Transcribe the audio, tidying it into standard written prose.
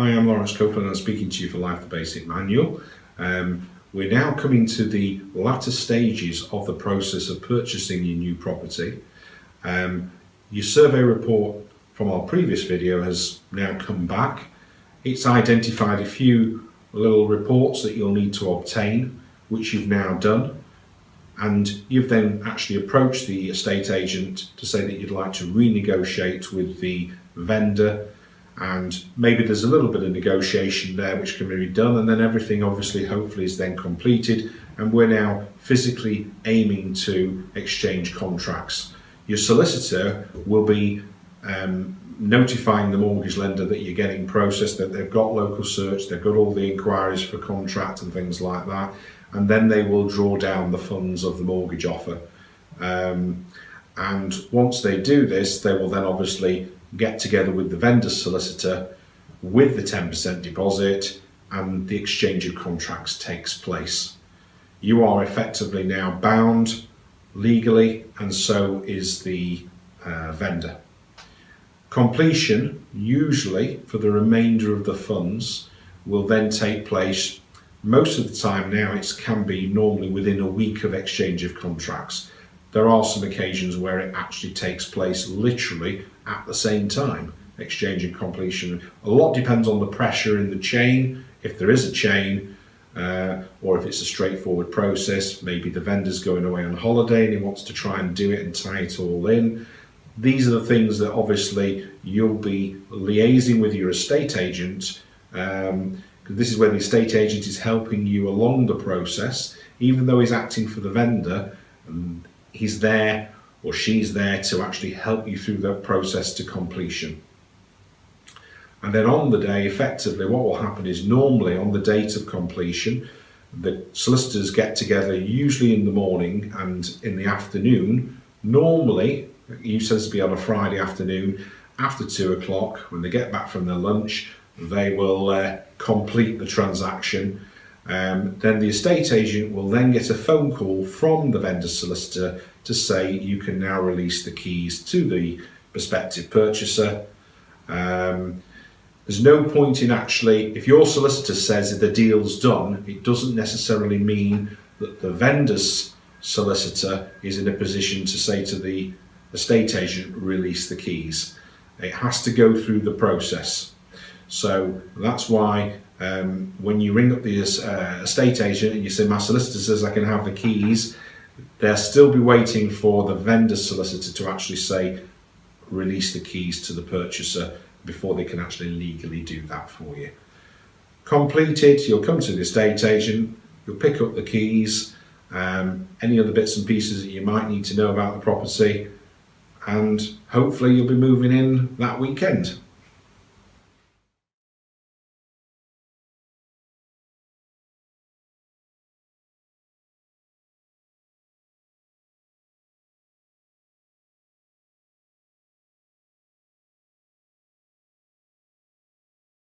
Hi, I'm Lawrence Copeland and I'm speaking to you for Life the Basic Manual. We're now coming to the latter stages of the process of purchasing your new property. Your survey report from our previous video has now come back. It's identified a few little reports that you'll need to obtain, which you've now done. And you've then actually approached the estate agent to say that you'd like to renegotiate with the vendor, and maybe there's a little bit of negotiation there which can be done, and then everything obviously hopefully is then completed, and we're now physically aiming to exchange contracts. Your solicitor will be notifying the mortgage lender that you're getting processed, that they've got local search, they've got all the inquiries for contract and things like that, and then they will draw down the funds of the mortgage offer. And once they do this, they will then obviously get together with the vendor's solicitor with the 10% deposit, and the exchange of contracts takes place. You are effectively now bound legally, and so is the vendor. Completion, usually for the remainder of the funds, will then take place. Most of the time now it can be normally within a week of exchange of contracts. There are some occasions where it actually takes place literally at the same time, exchange and completion. A lot depends on the pressure in the chain, if there is a chain, or if it's a straightforward process. Maybe the vendor's going away on holiday and he wants to try and do it and tie it all in. These are the things that obviously you'll be liaising with your estate agent. This is where the estate agent is helping you along the process. Even though he's acting for the vendor, he's there or she's there to actually help you through the process to completion. And then on the day, effectively, what will happen is normally on the date of completion, the solicitors get together usually in the morning and in the afternoon. Normally, it used to be on a Friday afternoon after 2 o'clock, when they get back from their lunch, they will complete the transaction. Then the estate agent will then get a phone call from the vendor's solicitor to say you can now release the keys to the prospective purchaser. There's no point in actually, if your solicitor says the deal's done, it doesn't necessarily mean that the vendor's solicitor is in a position to say to the estate agent, release the keys. It has to go through the process. So that's why when you ring up the estate agent and you say, my solicitor says I can have the keys, they'll still be waiting for the vendor solicitor to actually say, release the keys to the purchaser, before they can actually legally do that for you. Completed, you'll come to the estate agent, you'll pick up the keys, any other bits and pieces that you might need to know about the property, and hopefully you'll be moving in that weekend.